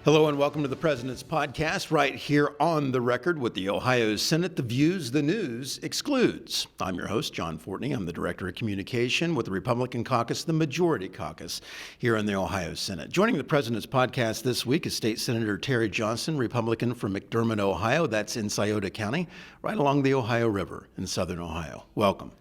Hello and welcome to the President's Podcast, right here on the record with the Ohio Senate. The views the news excludes. I'm your host, John Fortney. I'm the Director of Communication with the Republican Caucus, the Majority Caucus, here in the Ohio Senate. Joining the President's Podcast this week is State Senator Terry Johnson, Republican from McDermott, Ohio. That's in Scioto County, right along the Ohio River in southern Ohio. Welcome.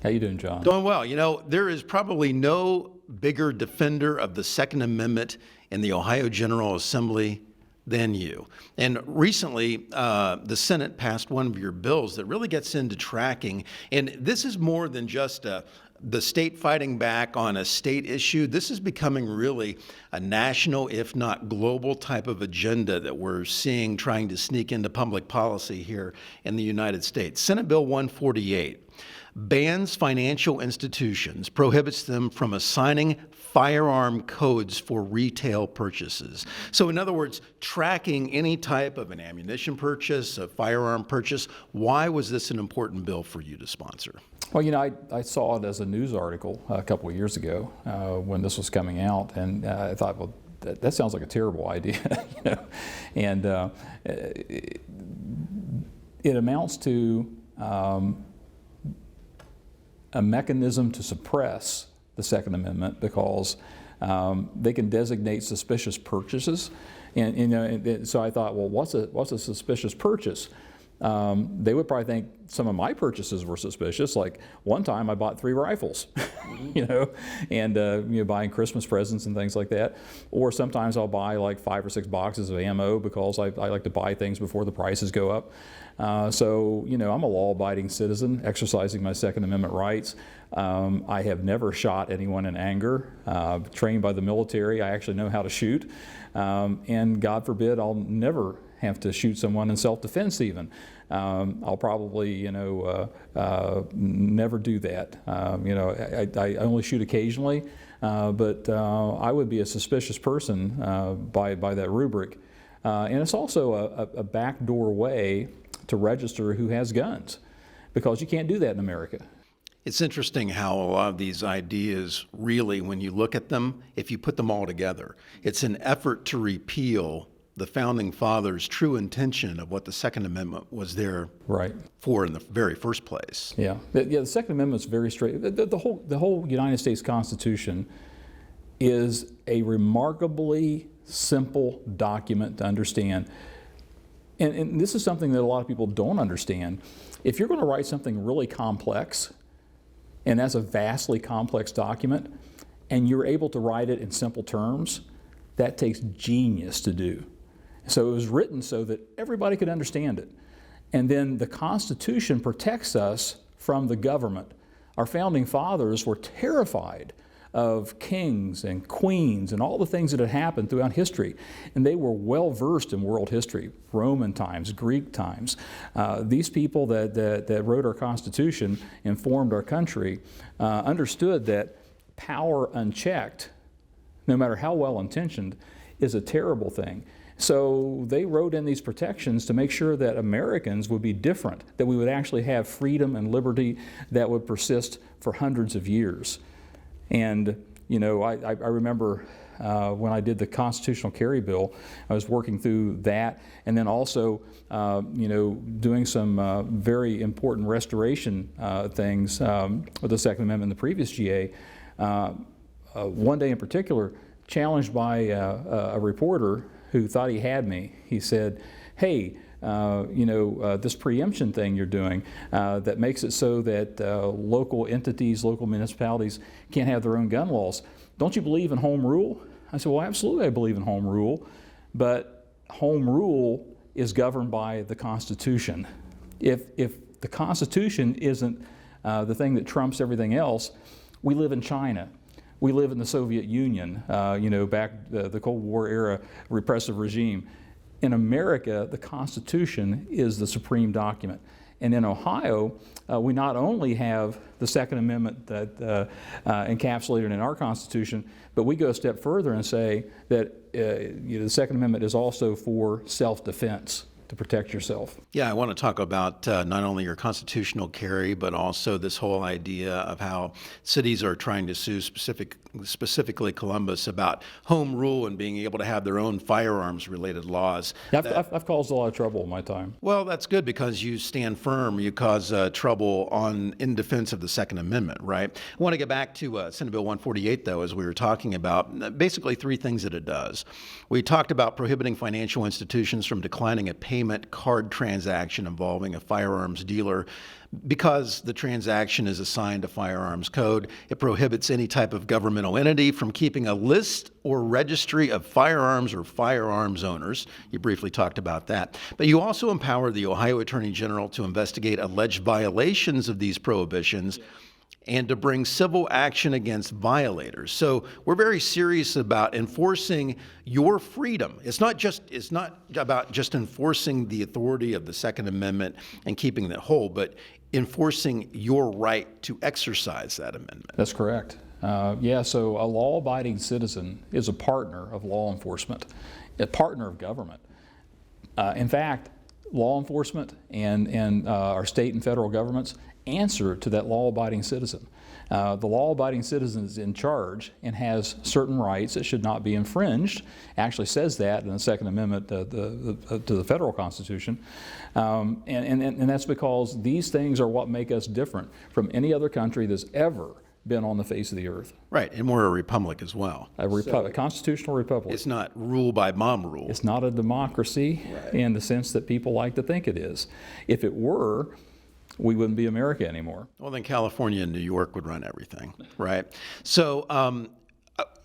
How you doing, John? Doing well. You know, there is probably no bigger defender of the Second Amendment in the Ohio General Assembly than you. And recently, the Senate passed one of your bills that really gets into tracking. And this is more than just the state fighting back on a state issue. This is becoming really a national, if not global, type of agenda that we're seeing trying to sneak into public policy here in the United States. Senate Bill 148 bans financial institutions, prohibits them from assigning firearm codes for retail purchases. So in other words, tracking any type of an ammunition purchase, a firearm purchase. Why was this an important bill for you to sponsor? Well, you know, I saw it as a news article a couple of years ago when this was coming out, and I thought, well, that sounds like a terrible idea, you know, and it amounts to a mechanism to suppress the Second Amendment because they can designate suspicious purchases, and you know, and so I thought, well, what's a suspicious purchase? They would probably think some of my purchases were suspicious. Like one time, I bought 3 rifles, you know, and you know, buying Christmas presents and things like that. Or sometimes I'll buy like 5 or 6 boxes of ammo because I like to buy things before the prices go up. So, you know, I'm a law-abiding citizen exercising my Second Amendment rights. I have never shot anyone in anger. Trained by the military, I actually know how to shoot. And God forbid, I'll never have to shoot someone in self-defense even. I'll probably, you know, never do that. You know, I only shoot occasionally, but I would be a suspicious person by that rubric. And it's also a backdoor way to register who has guns, because you can't do that in America. It's interesting how a lot of these ideas really, when you look at them, if you put them all together, it's an effort to repeal the Founding Fathers' true intention of what the Second Amendment was there for in the very first place. Yeah, the Second Amendment's very straight. The whole United States Constitution is a remarkably simple document to understand. And this is something that a lot of people don't understand. If you're going to write something really complex, and that's a vastly complex document, and you're able to write it in simple terms, that takes genius to do. So it was written so that everybody could understand it. And then the Constitution protects us from the government. Our founding fathers were terrified of kings and queens and all the things that had happened throughout history. And they were well versed in world history, Roman times, Greek times. These people that wrote our Constitution and formed our country understood that power unchecked, no matter how well intentioned, is a terrible thing. So they wrote in these protections to make sure that Americans would be different, that we would actually have freedom and liberty that would persist for hundreds of years. And, you know, I remember when I did the constitutional carry bill, I was working through that, and then also, you know, doing some very important restoration things with the Second Amendment in the previous GA. One day in particular, challenged by a reporter who thought he had me. He said, hey, you know, this preemption thing you're doing that makes it so that local entities, local municipalities can't have their own gun laws. Don't you believe in home rule? I said, well, absolutely I believe in home rule, but home rule is governed by the Constitution. If the Constitution isn't the thing that trumps everything else, we live in China. We live in the Soviet Union, you know, back the Cold War era repressive regime. In America, the Constitution is the supreme document. And in Ohio, we not only have the Second Amendment that encapsulated in our Constitution, but we go a step further and say that you know, the Second Amendment is also for self-defense, to protect yourself. Yeah, I want to talk about not only your constitutional carry, but also this whole idea of how cities are trying to sue specifically Columbus about home rule and being able to have their own firearms-related laws. I've caused a lot of trouble in my time. Well, that's good because you stand firm. You cause trouble in defense of the Second Amendment, right? I want to get back to Senate Bill 148, though, as we were talking about. Basically, three things that it does. We talked about prohibiting financial institutions from declining a payment card transaction involving a firearms dealer because the transaction is assigned a firearms code. It prohibits any type of governmental entity from keeping a list or registry of firearms or firearms owners. You briefly talked about that. But you also empower the Ohio Attorney General to investigate alleged violations of these prohibitions and to bring civil action against violators. So we're very serious about enforcing your freedom. It's not about just enforcing the authority of the Second Amendment and keeping it whole, but enforcing your right to exercise that amendment. That's correct. So a law-abiding citizen is a partner of law enforcement, a partner of government. In fact, law enforcement and our state and federal governments answer to that law-abiding citizen. The law-abiding citizen is in charge and has certain rights that should not be infringed. Actually says that in the Second Amendment to the federal Constitution. And that's because these things are what make us different from any other country that's ever been on the face of the earth. Right, and we're a republic as well. A constitutional republic. It's not rule by mom rule. It's not a democracy in the sense that people like to think it is. If it were, we wouldn't be America anymore. Well, then California and New York would run everything, right? So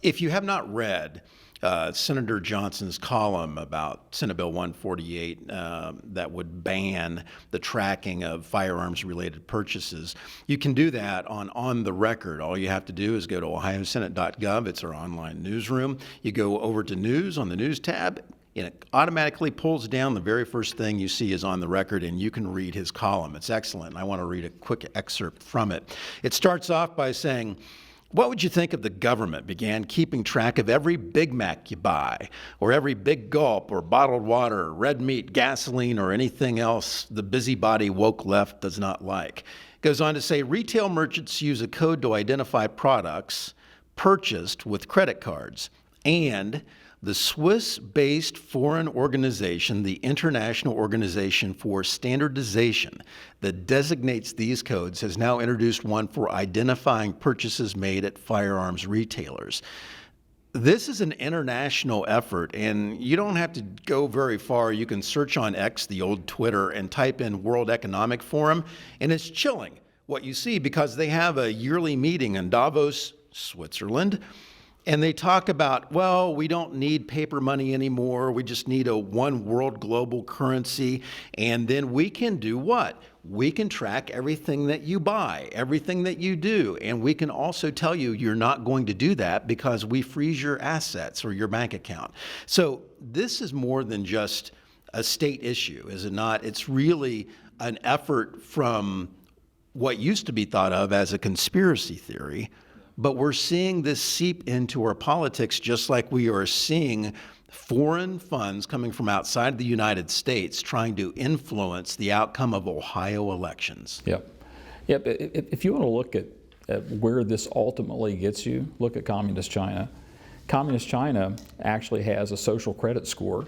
if you have not read Senator Johnson's column about Senate Bill 148 that would ban the tracking of firearms-related purchases, you can do that on the record. All you have to do is go to ohiosenate.gov. It's our online newsroom. You go over to News on the News tab, and it automatically pulls down. The very first thing you see is on the record, and you can read his column. It's excellent, and I want to read a quick excerpt from it. It starts off by saying, "What would you think if the government began keeping track of every Big Mac you buy, or every Big Gulp, or bottled water, red meat, gasoline, or anything else the busybody woke left does not like?" It goes on to say, "Retail merchants use a code to identify products purchased with credit cards, and the Swiss-based foreign organization, the International Organization for Standardization, that designates these codes, has now introduced one for identifying purchases made at firearms retailers." This is an international effort, and you don't have to go very far. You can search on X, the old Twitter, and type in World Economic Forum, and it's chilling what you see because they have a yearly meeting in Davos, Switzerland. And they talk about, well, we don't need paper money anymore. We just need a one world global currency. And then we can do what? We can track everything that you buy, everything that you do. And we can also tell you you're not going to do that because we freeze your assets or your bank account. So this is more than just a state issue, is it not? It's really an effort from what used to be thought of as a conspiracy theory. But we're seeing this seep into our politics just like we are seeing foreign funds coming from outside the United States trying to influence the outcome of Ohio elections. Yep. If you want to look at where this ultimately gets you, look at Communist China. Communist China actually has a social credit score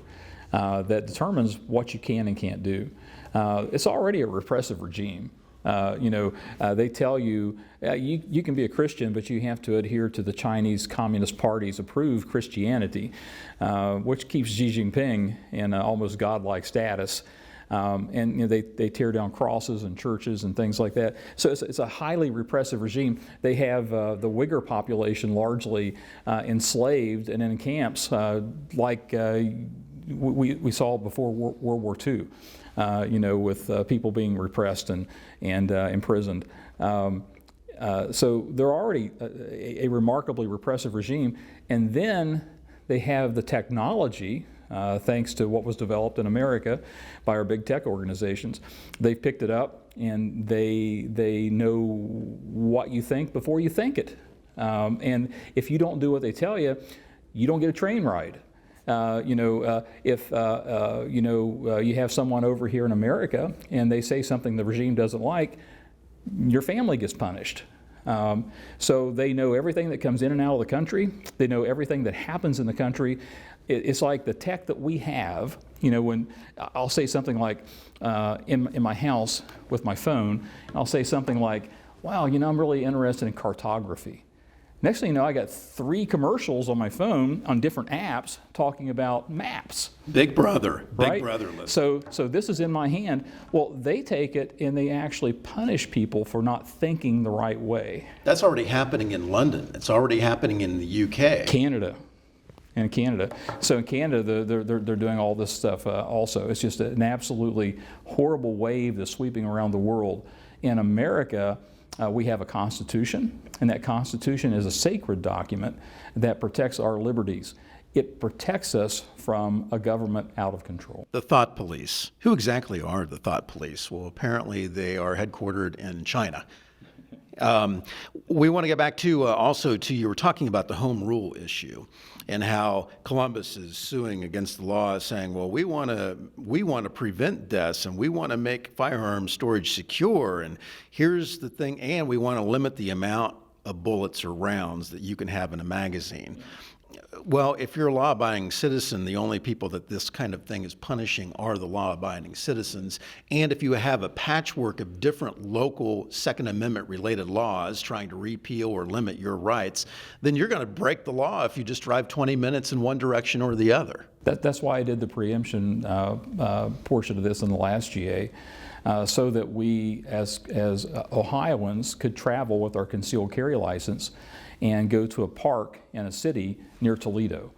that determines what you can and can't do. It's already a repressive regime. They tell you, you can be a Christian, but you have to adhere to the Chinese Communist Party's approved Christianity, which keeps Xi Jinping in almost godlike status. They tear down crosses and churches and things like that. So it's a highly repressive regime. They have the Uyghur population largely enslaved and in camps like we saw before World War II. With people being repressed and imprisoned. So they're already a remarkably repressive regime. And then they have the technology, thanks to what was developed in America by our big tech organizations. They've picked it up and they know what you think before you think it. And if you don't do what they tell you, you don't get a train ride. If you have someone over here in America and they say something the regime doesn't like, your family gets punished. So they know everything that comes in and out of the country. They know everything that happens in the country. It's like the tech that we have. When I'll say something like, in my house with my phone, I'll say something like, wow, I'm really interested in cartography. Next thing you know, I got 3 commercials on my phone on different apps talking about maps. Big brother, Right? big brother listen. So this is in my hand. Well, they take it and they actually punish people for not thinking the right way. That's already happening in London. It's already happening in the UK. Canada. So in Canada, they're doing all this stuff also. It's just an absolutely horrible wave that's sweeping around the world. In America, we have a Constitution, and that Constitution is a sacred document that protects our liberties. It protects us from a government out of control. The thought police. Who exactly are the thought police? Well, apparently they are headquartered in China. We want to get back to also to you were talking about the home rule issue and how Columbus is suing against the law, saying, well, we want to prevent deaths and we want to make firearm storage secure. And here's the thing, and we want to limit the amount of bullets or rounds that you can have in a magazine. Well, if you're a law-abiding citizen, the only people that this kind of thing is punishing are the law-abiding citizens. And if you have a patchwork of different local Second Amendment-related laws trying to repeal or limit your rights, then you're going to break the law if you just drive 20 minutes in one direction or the other. That's why I did the preemption portion of this in the last GA, so that we, as Ohioans, could travel with our concealed carry license and go to a park in a city near Toledo,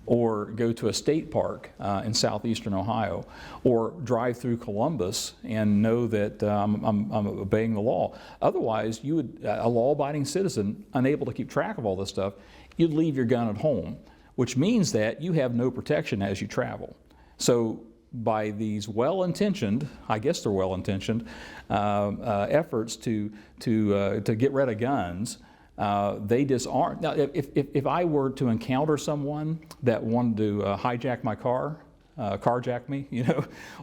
or go to a state park in southeastern Ohio, or drive through Columbus and know that I'm obeying the law. Otherwise, you would, a law-abiding citizen, unable to keep track of all this stuff, you'd leave your gun at home, which means that you have no protection as you travel. So by these well-intentioned, I guess they're well-intentioned, efforts to get rid of guns, they disarm. Now, if I were to encounter someone that wanted to hijack my car, carjack me,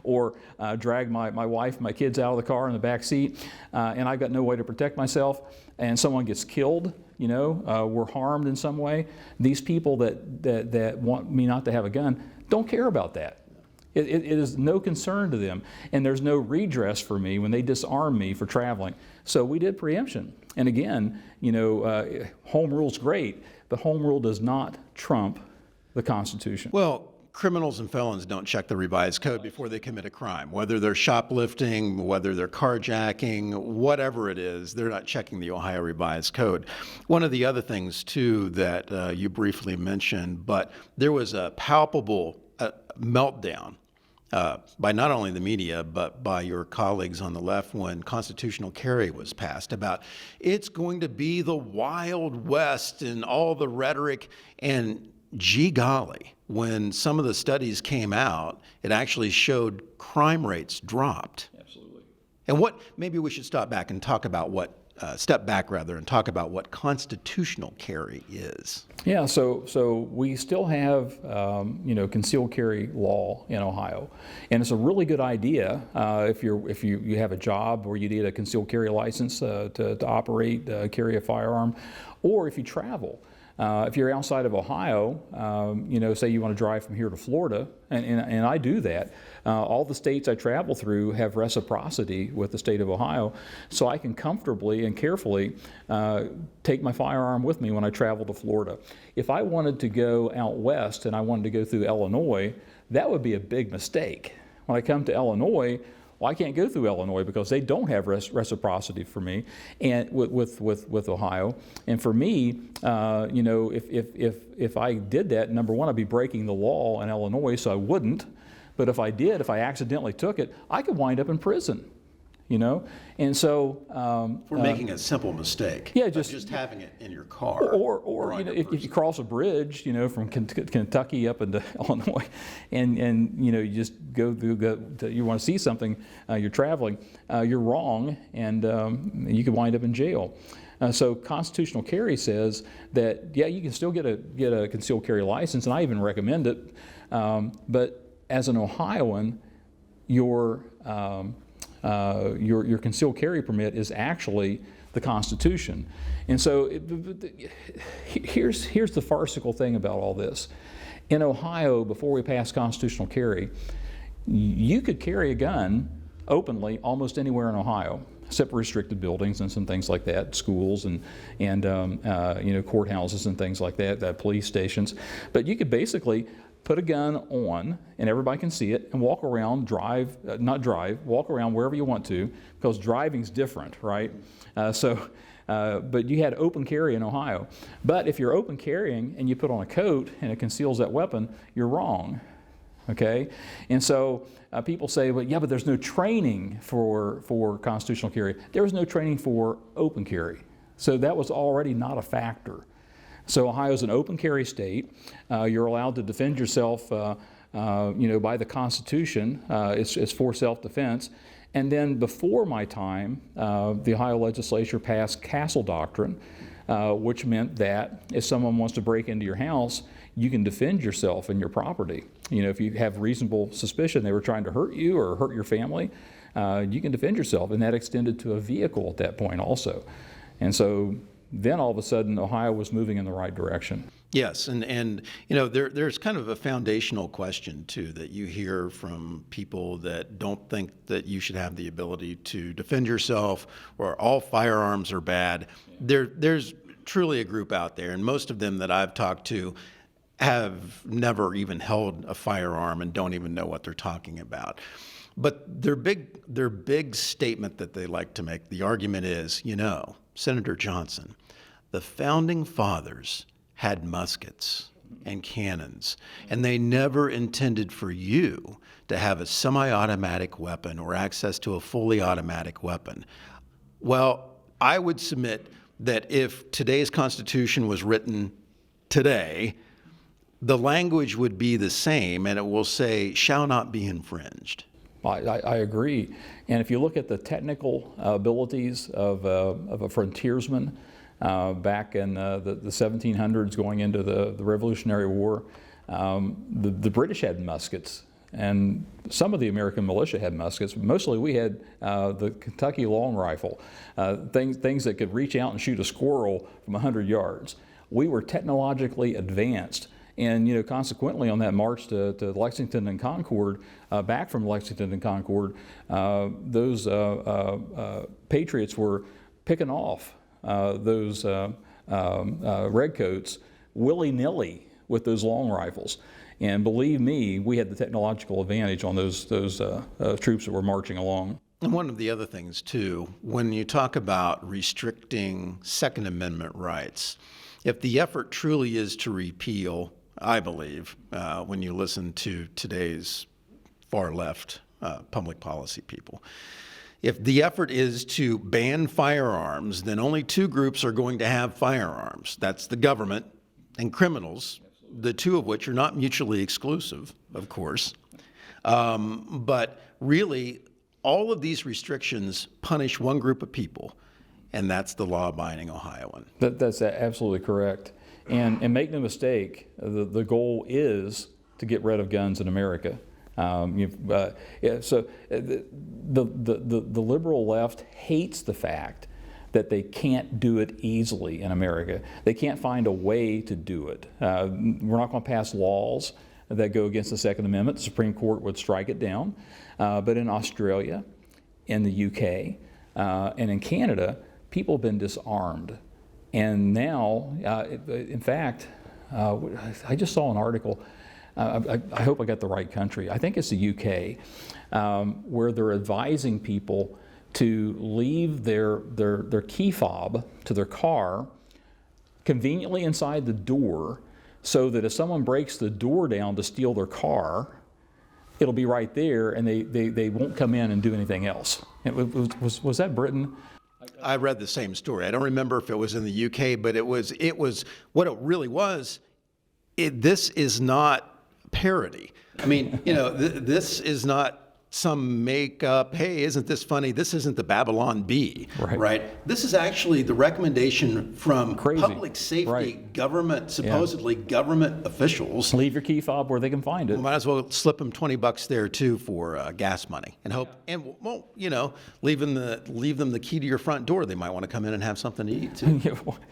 or drag my wife, my kids out of the car in the back seat, and I've got no way to protect myself, and someone gets killed, were harmed in some way, these people that want me not to have a gun don't care about that. It is no concern to them, and there's no redress for me when they disarm me for traveling. So we did preemption. And again, home rule's great, but home rule does not trump the Constitution. Well, criminals and felons don't check the revised code before they commit a crime. Whether they're shoplifting, whether they're carjacking, whatever it is, they're not checking the Ohio revised code. One of the other things, too, that you briefly mentioned, but there was a palpable meltdown by not only the media, but by your colleagues on the left when constitutional carry was passed about it's going to be the Wild West and all the rhetoric. And gee golly, when some of the studies came out, it actually showed crime rates dropped. Absolutely. And maybe we should step back and talk about what constitutional carry is. Yeah, so we still have concealed carry law in Ohio, and it's a really good idea if you have a job where you need a concealed carry license to operate, carry a firearm, or if you travel. If you're outside of Ohio, say you want to drive from here to Florida, and I do that. All the states I travel through have reciprocity with the state of Ohio, so I can comfortably and carefully take my firearm with me when I travel to Florida. If I wanted to go out west and I wanted to go through Illinois, that would be a big mistake. When I come to Illinois, well, I can't go through Illinois because they don't have reciprocity for me, and with Ohio. And for me, if I did that, number one, I'd be breaking the law in Illinois, so I wouldn't. But if I accidentally took it, I could wind up in prison. you know? And so, We're making a simple mistake. yeah, of just- just having it in your car. or on you know, your if you cross a bridge, you know, from Kentucky up into Illinois, and you know, you just go you want to see something, you're traveling, you're wrong, and you could wind up in jail. So constitutional carry says that, yeah, you can still get a concealed carry license, and I even recommend it. But as an Ohioan, your concealed carry permit is actually the Constitution. And so here's the farcical thing about all this. In Ohio, before we passed constitutional carry, you could carry a gun openly almost anywhere in Ohio, except for restricted buildings and some things like that, schools and you know, courthouses and things like that, police stations. But you could basically put a gun on, and everybody can see it, and walk around, walk around wherever you want to, because driving's different, right? But you had open carry in Ohio. But if you're open carrying and you put on a coat and it conceals that weapon, you're wrong, okay? And so people say, well, yeah, but there's no training for constitutional carry. There was no training for open carry. So that was already not a factor. So Ohio's an open carry state. You're allowed to defend yourself, you know, by the Constitution. It's for self-defense. And then before my time, the Ohio legislature passed Castle Doctrine, which meant that if someone wants to break into your house, you can defend yourself and your property. You know, if you have reasonable suspicion they were trying to hurt you or hurt your family, you can defend yourself. And that extended to a vehicle at that point also. And so then all of a sudden, Ohio was moving in the right direction. Yes, and you know, there's kind of a foundational question too that you hear from people that don't think that you should have the ability to defend yourself, or all firearms are bad. There's truly a group out there, and most of them that I've talked to have never even held a firearm and don't even know what they're talking about. But their big statement that they like to make, the argument is, you know, Senator Johnson, the founding fathers had muskets and cannons, and they never intended for you to have a semi-automatic weapon or access to a fully automatic weapon. Well, I would submit that if today's Constitution was written today, the language would be the same, and it will say, shall not be infringed. I agree. And if you look at the technical abilities of a frontiersman back in the 1700s going into the Revolutionary War, the British had muskets, and some of the American militia had muskets. Mostly we had the Kentucky long rifle, things that could reach out and shoot a squirrel from 100 yards. We were technologically advanced. And, you know, consequently on that march to Lexington and Concord, back from Lexington and Concord, those patriots were picking off those redcoats willy-nilly with those long rifles. And believe me, we had the technological advantage on those troops that were marching along. And one of the other things, too, when you talk about restricting Second Amendment rights, if the effort truly is to repeal, I believe, when you listen to today's far left public policy people, if the effort is to ban firearms, then only two groups are going to have firearms. That's the government and criminals, the two of which are not mutually exclusive, of course. But really, all of these restrictions punish one group of people, and that's the law-abiding Ohioan. That's absolutely correct. And make no mistake, the goal is to get rid of guns in America. The liberal left hates the fact that they can't do it easily in America. They can't find a way to do it. We're not going to pass laws that go against the Second Amendment. The Supreme Court would strike it down. But in Australia, in the UK, and in Canada, people have been disarmed. And now, in fact, I just saw an article, I hope I got the right country, I think it's the UK, where they're advising people to leave their key fob to their car conveniently inside the door, so that if someone breaks the door down to steal their car, it'll be right there, and they won't come in and do anything else. Was that Britain? I read the same story. I don't remember if it was in the UK, but it was what it really was. This is not parody. I mean, this is not some make-up, hey, isn't this funny? This isn't the Babylon Bee, right? This is actually the recommendation from public safety, government, supposedly government officials. Leave your key fob where they can find it. Well, might as well slip them $20 there too for gas money, and hope, and well, leave them the key to your front door. They might want to come in and have something to eat too.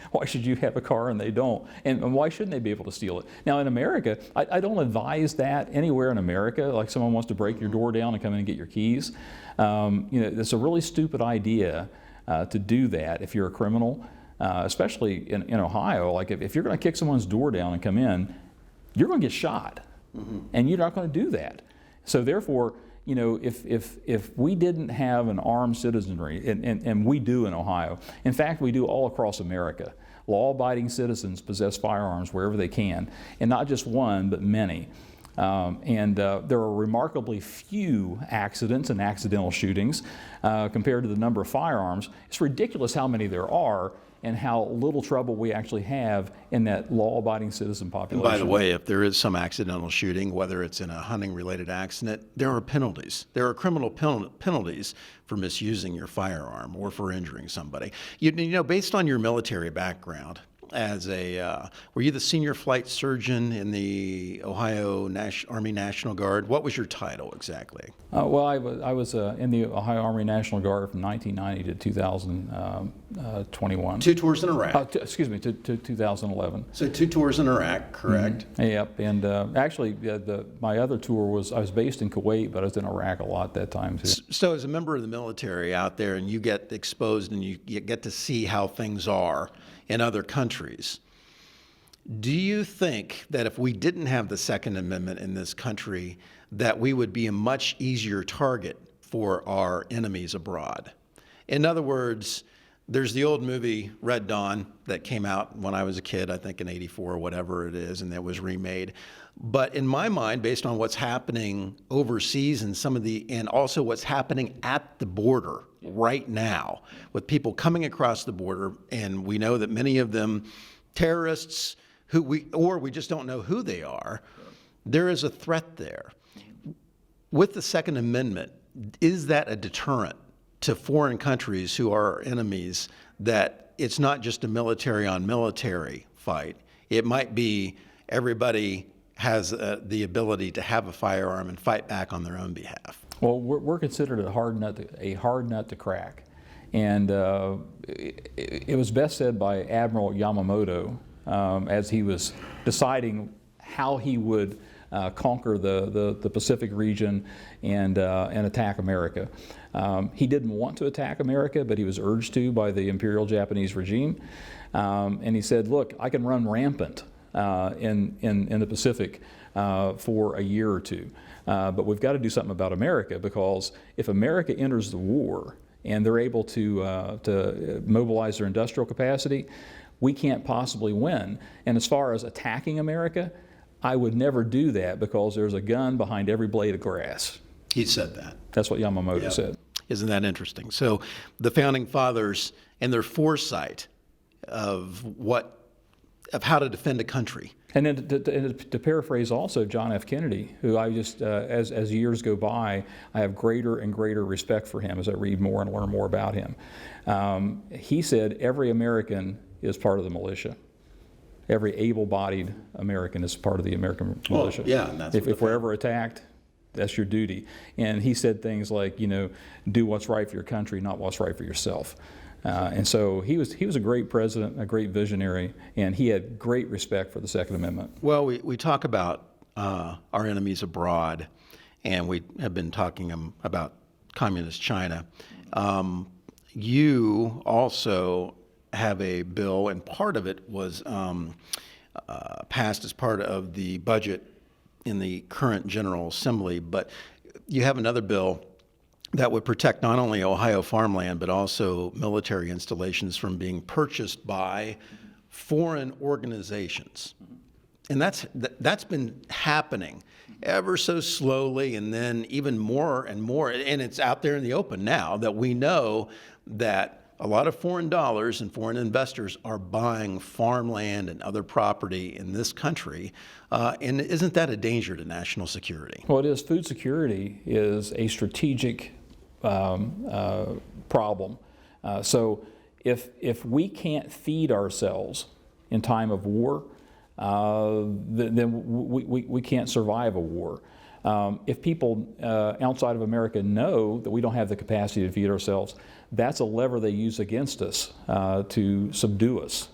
Why should you have a car and they don't? And why shouldn't they be able to steal it? Now in America, I don't advise that anywhere in America. Like someone wants to break your door down and come in and get your keys. It's a really stupid idea to do that if you're a criminal, especially in Ohio. Like if you're going to kick someone's door down and come in, you're going to get shot, and you're not going to do that. So therefore, if we didn't have an armed citizenry, and we do in Ohio, in fact we do all across America, law-abiding citizens possess firearms wherever they can, and not just one, but many. There are remarkably few accidents and accidental shootings compared to the number of firearms. It's ridiculous how many there are and how little trouble we actually have in that law-abiding citizen population. And by the way, if there is some accidental shooting, whether it's in a hunting-related accident, there are penalties. There are criminal penalties for misusing your firearm or for injuring somebody. Based on your military background, were you the senior flight surgeon in the Ohio Army National Guard? What was your title exactly? Well, I was in the Ohio Army National Guard from 1990 to 2021. 2 tours in Iraq. To 2011. So 2 tours in Iraq, correct? Yep. And actually, my other tour I was based in Kuwait, but I was in Iraq a lot that time too. So as a member of the military out there, and you get exposed and you get to see how things are in other countries, do you think that if we didn't have the Second Amendment in this country, that we would be a much easier target for our enemies abroad? In other words, there's the old movie Red Dawn that came out when I was a kid, I think in '84 or whatever it is, and that was remade. But in my mind, based on what's happening overseas and also what's happening at the border right now with people coming across the border, and we know that many of them terrorists we just don't know who they are, there is a threat there. With the Second Amendment, is that a deterrent to foreign countries who are our enemies, that it's not just a military on military fight? It might be everybody has the ability to have a firearm and fight back on their own behalf. Well, we're considered a hard nut to crack, and it was best said by Admiral Yamamoto as he was deciding how he would conquer the Pacific region and attack America. He didn't want to attack America, but he was urged to by the Imperial Japanese regime, and he said, "Look, I can run rampant in the Pacific for a year or two. But we've got to do something about America, because if America enters the war and they're able to mobilize their industrial capacity, we can't possibly win. And as far as attacking America, I would never do that, because there's a gun behind every blade of grass." He said that. That's what Yamamoto said. Isn't that interesting? So the Founding Fathers and their foresight of how to defend a country. And then to paraphrase also John F. Kennedy, who I just, as years go by, I have greater and greater respect for him as I read more and learn more about him. He said every American is part of the militia. Every able-bodied American is part of the American militia. Yeah, and that's if we're ever attacked, that's your duty. And he said things like, do what's right for your country, not what's right for yourself. And so he was a great president, a great visionary, and he had great respect for the Second Amendment. Well, we talk about our enemies abroad, and we have been talking about communist China. You also have a bill, and part of it was passed as part of the budget in the current General Assembly, but you have another bill that would protect not only Ohio farmland, but also military installations from being purchased by foreign organizations. And that's been happening ever so slowly, and then even more and more. And it's out there in the open now that we know that a lot of foreign dollars and foreign investors are buying farmland and other property in this country. And isn't that a danger to national security? Well, it is. Food security is a strategic problem. So if we can't feed ourselves in time of war, then we can't survive a war. If people outside of America know that we don't have the capacity to feed ourselves, that's a lever they use against us to subdue us.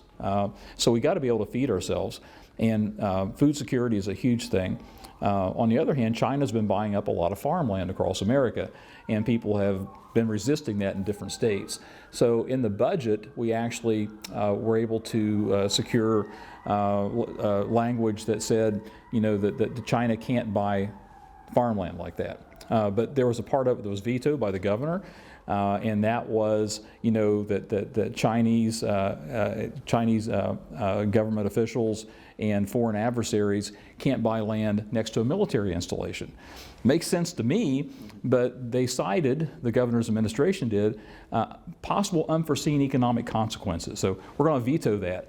So we got to be able to feed ourselves, and food security is a huge thing. On the other hand, China's been buying up a lot of farmland across America, and people have been resisting that in different states. So in the budget, we actually were able to secure language that said, that China can't buy farmland like that. But there was a part of it that was vetoed by the governor, and that was, that Chinese government officials and foreign adversaries can't buy land next to a military installation. Makes sense to me, but they cited, the governor's administration did, possible unforeseen economic consequences. So we're going to veto that.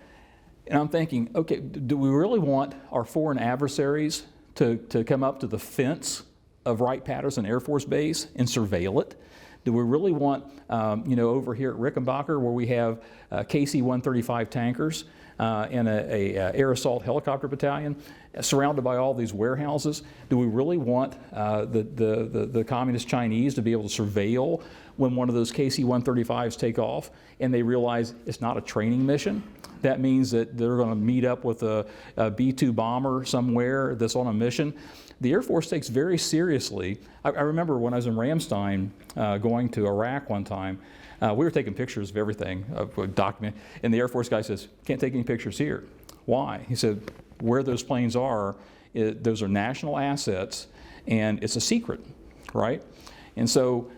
And I'm thinking, okay, do we really want our foreign adversaries to come up to the fence of Wright-Patterson Air Force Base and surveil it? Do we really want, over here at Rickenbacker, where we have KC-135 tankers and a air assault helicopter battalion surrounded by all these warehouses, do we really want the communist Chinese to be able to surveil when one of those KC-135s take off and they realize it's not a training mission? That means that they're going to meet up with a B-2 bomber somewhere that's on a mission. The Air Force takes very seriously. I remember when I was in Ramstein going to Iraq one time, we were taking pictures of everything, document, and the Air Force guy says, can't take any pictures here. Why? He said, where those planes are, those are national assets, and it's a secret, right? And so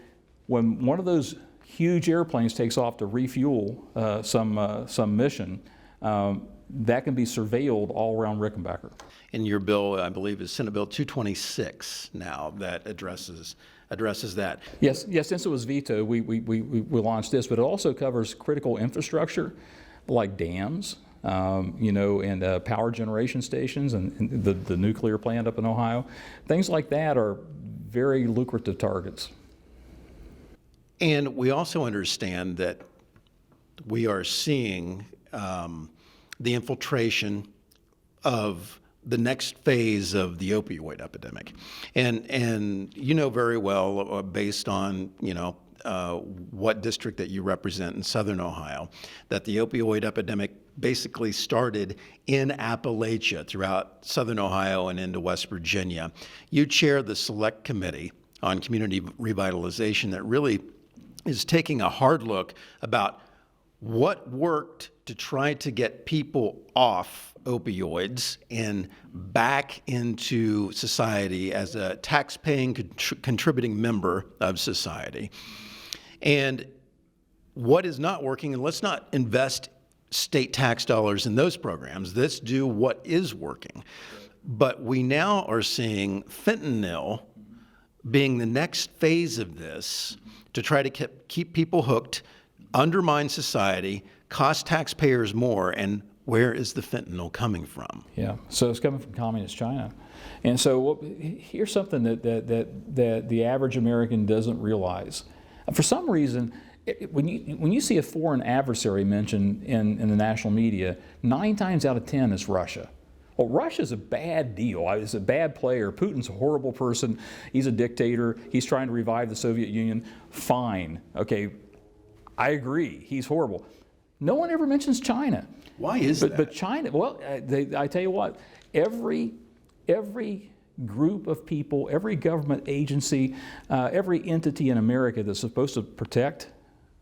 when one of those huge airplanes takes off to refuel some mission, that can be surveilled all around Rickenbacker. In your bill, I believe, is Senate Bill 226 now that addresses that. Yes, since it was vetoed, we launched this, but it also covers critical infrastructure like dams, and power generation stations and the nuclear plant up in Ohio. Things like that are very lucrative targets. And we also understand that we are seeing the infiltration of the next phase of the opioid epidemic. And you know very well, based on, what district that you represent in Southern Ohio, that the opioid epidemic basically started in Appalachia throughout Southern Ohio and into West Virginia. You chair the Select Committee on Community Revitalization that really is taking a hard look about what worked to try to get people off opioids and back into society as a tax-paying, contributing member of society. And what is not working, and let's not invest state tax dollars in those programs. Let's do what is working. But we now are seeing fentanyl being the next phase of this to try to keep people hooked, undermine society, cost taxpayers more, and where is the fentanyl coming from? Yeah, so it's coming from communist China. And so here's something that the average American doesn't realize. For some reason, when you see a foreign adversary mentioned in the national media, 9 times out of 10 it's Russia. Well, Russia's a bad deal. It's a bad player. Putin's a horrible person. He's a dictator. He's trying to revive the Soviet Union. Fine. Okay, I agree. He's horrible. No one ever mentions China. Why is that? But China, well, I tell you what, every group of people, every government agency, every entity in America that's supposed to protect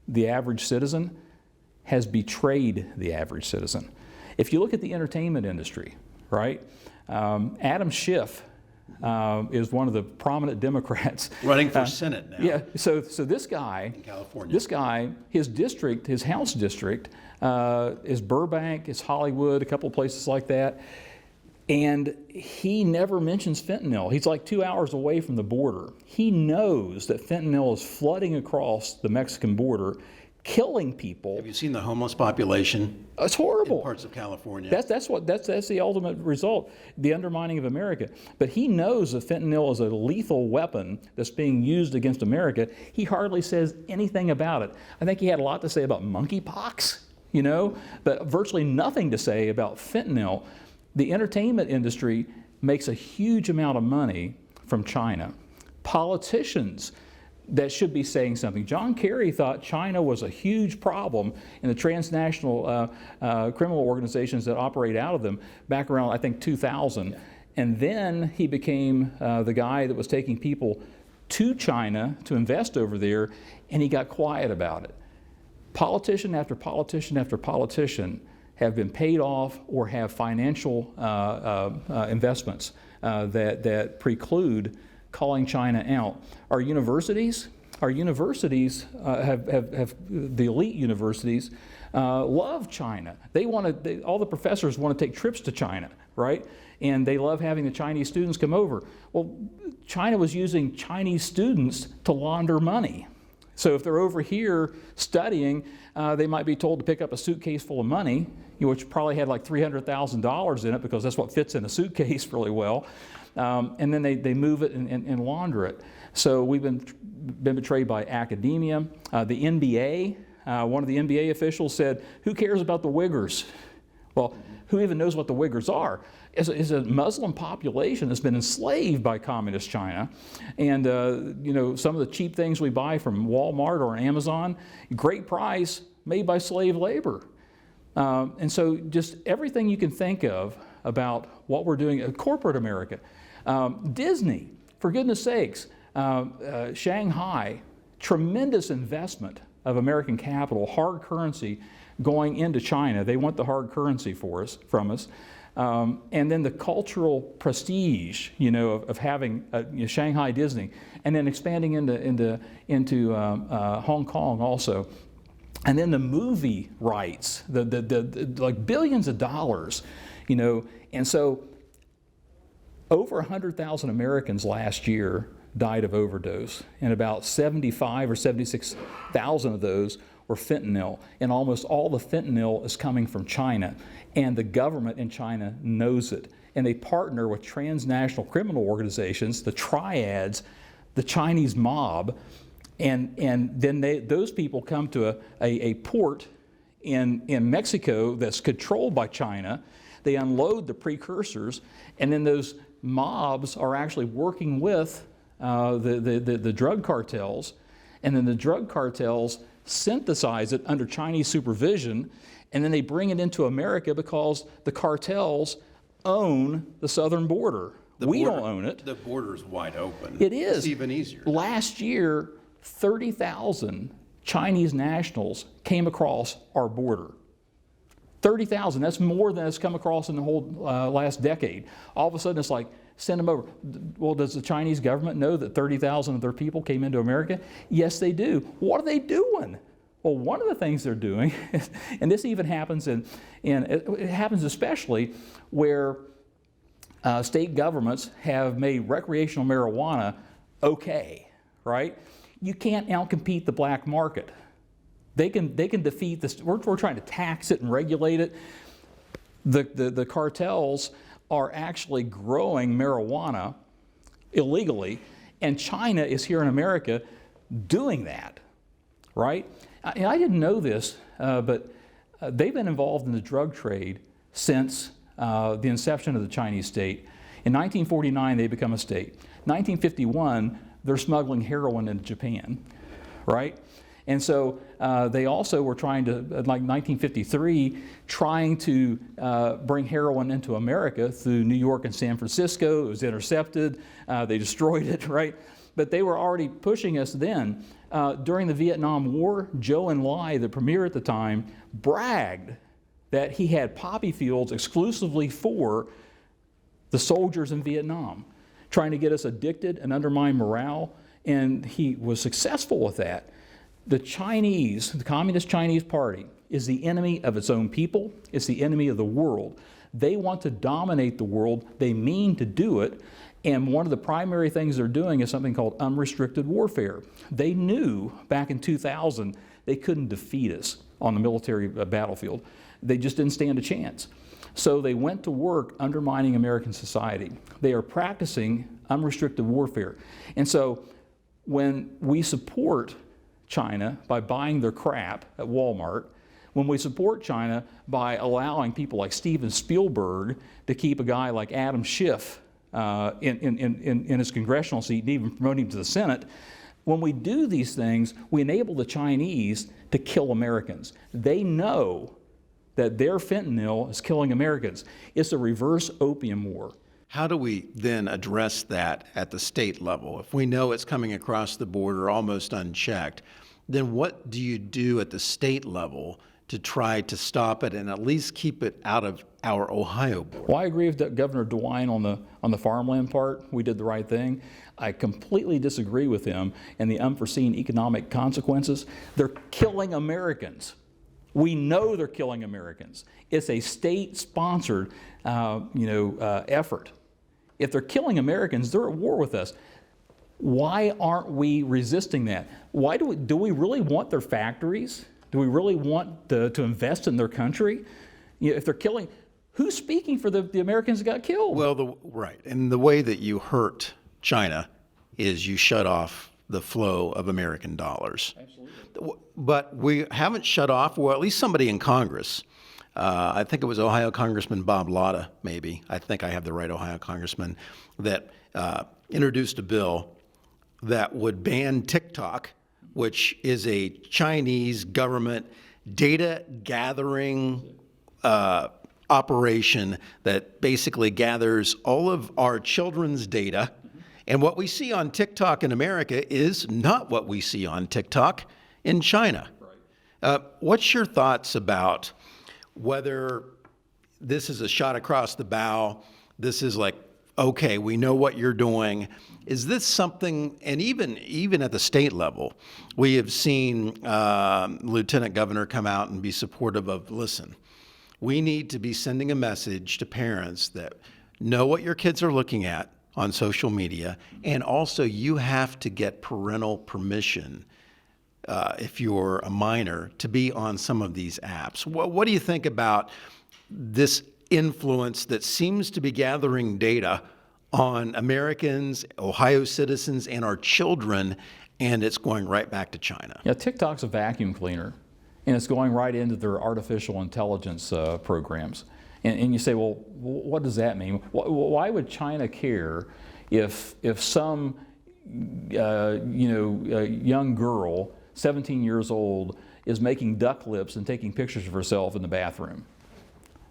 the average citizen has betrayed the average citizen. If you look at the entertainment industry, right? Adam Schiff is one of the prominent Democrats running for Senate now. Yeah. So this guy in California. This guy, his district, his House district, is Burbank, is Hollywood, a couple of places like that. And he never mentions fentanyl. He's like 2 hours away from the border. He knows that fentanyl is flooding across the Mexican border, killing people. Have you seen the homeless population It's horrible. in parts of California? That's the ultimate result, the undermining of America. But he knows that fentanyl is a lethal weapon that's being used against America. He hardly says anything about it. I think he had a lot to say about monkeypox, but virtually nothing to say about fentanyl. The entertainment industry makes a huge amount of money from China. Politicians that should be saying something. John Kerry thought China was a huge problem in the transnational criminal organizations that operate out of them back around, I think, 2000. And then he became the guy that was taking people to China to invest over there, and he got quiet about it. Politician after politician after politician have been paid off or have financial investments that preclude calling China out. Our universities have the elite universities love China. All the professors want to take trips to China, right? And they love having the Chinese students come over. Well, China was using Chinese students to launder money. So if they're over here studying, they might be told to pick up a suitcase full of money, which probably had like $300,000 in it, because that's what fits in a suitcase really well. And then they move it and launder it. So we've been betrayed by academia. The NBA, one of the NBA officials said, "Who cares about the Uyghurs?" Well, who even knows what the Uyghurs are? It's a Muslim population that's been enslaved by communist China. And some of the cheap things we buy from Walmart or Amazon, great price, made by slave labor. And so just everything you can think of about what we're doing in corporate America. Disney, for goodness sakes, Shanghai, tremendous investment of American capital, hard currency going into China. They want the hard currency from us. And then the cultural prestige, of having Shanghai Disney, and then expanding into Hong Kong also. And then the movie rights, the like billions of dollars, and so over 100,000 Americans last year died of overdose, and about 75 or 76,000 of those were fentanyl, and almost all the fentanyl is coming from China, and the government in China knows it, and they partner with transnational criminal organizations, the triads, the Chinese mob, and then those people come to a port in Mexico that's controlled by China. They unload the precursors, and then those mobs are actually working with the drug cartels, and then the drug cartels synthesize it under Chinese supervision, and then they bring it into America because the cartels own the southern border. We don't own it. The border's wide open. It is. It's even easier. Last year, 30,000 Chinese nationals came across our border. 30,000, that's more than has come across in the whole last decade. All of a sudden it's like, send them over. Well, does the Chinese government know that 30,000 of their people came into America? Yes, they do. What are they doing? Well, one of the things they're doing, and this even happens it happens especially where state governments have made recreational marijuana okay, right? You can't outcompete the black market. They can defeat this. We're trying to tax it and regulate it. The cartels are actually growing marijuana illegally, and China is here in America doing that, right? I didn't know this, but they've been involved in the drug trade since the inception of the Chinese state. In 1949, they become a state. 1951, they're smuggling heroin into Japan, right? And so they also were trying to, like 1953, trying to bring heroin into America through New York and San Francisco. It was intercepted. They destroyed it, right? But they were already pushing us then. During the Vietnam War, Zhou Enlai, the premier at the time, bragged that he had poppy fields exclusively for the soldiers in Vietnam, trying to get us addicted and undermine morale, and he was successful with that. The Chinese, the Communist Chinese Party, is the enemy of its own people. It's the enemy of the world. They want to dominate the world. They mean to do it. And one of the primary things they're doing is something called unrestricted warfare. They knew back in 2000 they couldn't defeat us on the military battlefield. They just didn't stand a chance. So they went to work undermining American society. They are practicing unrestricted warfare. And so when we support China by buying their crap at Walmart, when we support China by allowing people like Steven Spielberg to keep a guy like Adam Schiff in his congressional seat and even promote him to the Senate, when we do these things, we enable the Chinese to kill Americans. They know that their fentanyl is killing Americans. It's a reverse opium war. How do we then address that at the state level? If we know it's coming across the border almost unchecked, then what do you do at the state level to try to stop it and at least keep it out of our Ohio border? Well, I agree with Governor DeWine on the farmland part. We did the right thing. I completely disagree with him and the unforeseen economic consequences. They're killing Americans. We know they're killing Americans. It's a state-sponsored, effort. If they're killing Americans, they're at war with us. Why aren't we resisting that? Why do we really want their factories? Do we really want to invest in their country? If they're killing, who's speaking for the Americans that got killed? Well, right. And the way that you hurt China is you shut off the flow of American dollars. Absolutely. But we haven't shut off, well, at least somebody in Congress. I think it was Ohio Congressman Bob Latta, maybe. I think I have the right Ohio Congressman, that introduced a bill that would ban TikTok, which is a Chinese government data gathering operation that basically gathers all of our children's data. And what we see on TikTok in America is not what we see on TikTok in China. Right. What's your thoughts about whether this is a shot across the bow? This is like, okay, we know what you're doing. Is this something, and even at the state level, we have seen Lieutenant Governor come out and be supportive of, listen, we need to be sending a message to parents that know what your kids are looking at on social media, and also you have to get parental permission if you're a minor to be on some of these apps. What do you think about this influence that seems to be gathering data on Americans, Ohio citizens, and our children, and it's going right back to China? Yeah, TikTok's a vacuum cleaner, and it's going right into their artificial intelligence programs. And you say, well, what does that mean? Why would China care if some young girl, 17 years old, is making duck lips and taking pictures of herself in the bathroom?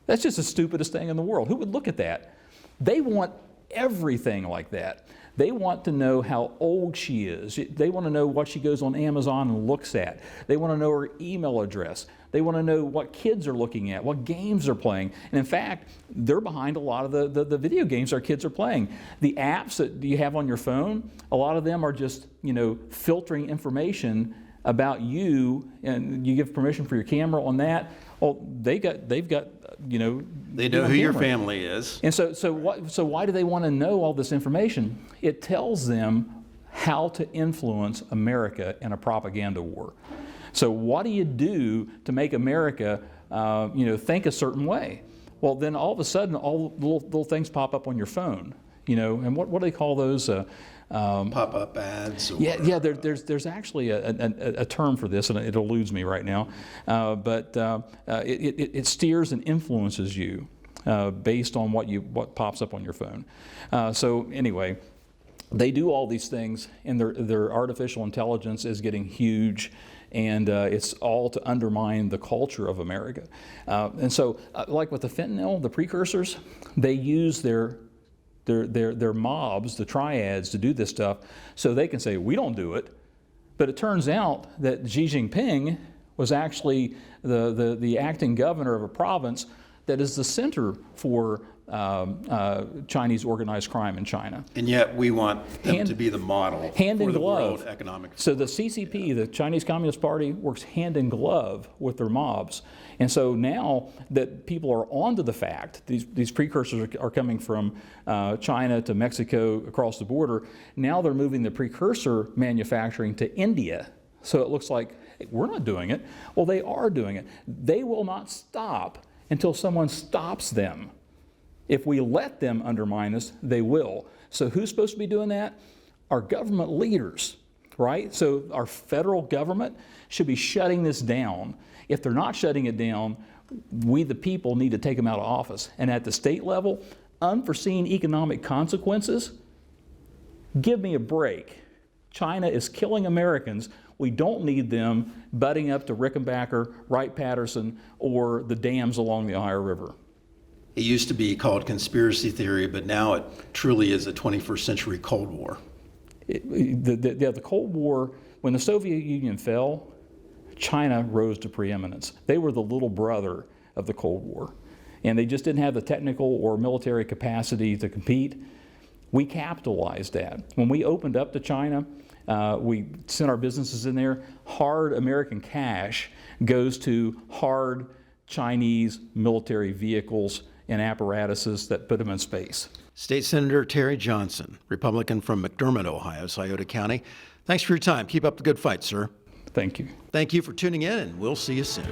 That's just the stupidest thing in the world. Who would look at that? They want everything like that. They want to know how old she is. They want to know what she goes on Amazon and looks at. They want to know her email address. They want to know what kids are looking at, what games they're playing. And in fact, they're behind a lot of the video games our kids are playing. The apps that you have on your phone, a lot of them are just, filtering information about you, and you give permission for your camera on that. Well, they've got They know who your camera. family is. And so why do they want to know all this information? It tells them how to influence America in a propaganda war. So what do you do to make America, think a certain way? Well, then all of a sudden, all little things pop up on your phone, and what do they call those? Pop-up ads. Yeah. There's actually a term for this, and it eludes me right now. But it steers and influences you based on what pops up on your phone. So anyway, they do all these things, and their artificial intelligence is getting huge, and it's all to undermine the culture of America. And so, like with the fentanyl, the precursors, they use their mobs, the triads, to do this stuff, so they can say, we don't do it. But it turns out that Xi Jinping was actually the acting governor of a province that is the center for Chinese organized crime in China. And yet we want them to be the model Hand for in the glove. World Economic Forum. So the CCP, the Chinese Communist Party, works hand in glove with their mobs. And so now that people are onto the fact, these precursors are coming from China to Mexico across the border, now they're moving the precursor manufacturing to India. So it looks like, hey, we're not doing it. Well, they are doing it. They will not stop until someone stops them. If we let them undermine us, they will. So who's supposed to be doing that? Our government leaders, right? So our federal government should be shutting this down. If they're not shutting it down, we the people need to take them out of office. And at the state level, unforeseen economic consequences, give me a break. China is killing Americans. We don't need them butting up to Rickenbacker, Wright-Patterson, or the dams along the Ohio River. It used to be called conspiracy theory, but now it truly is a 21st century Cold War. The Cold War, when the Soviet Union fell, China rose to preeminence. They were the little brother of the Cold War, and they just didn't have the technical or military capacity to compete. We capitalized that. When we opened up to China, we sent our businesses in there. Hard American cash goes to hard Chinese military vehicles and apparatuses that put them in space. State Senator Terry Johnson, Republican from McDermott, Ohio, Scioto County. Thanks for your time. Keep up the good fight, sir. Thank you. Thank you for tuning in, and we'll see you soon.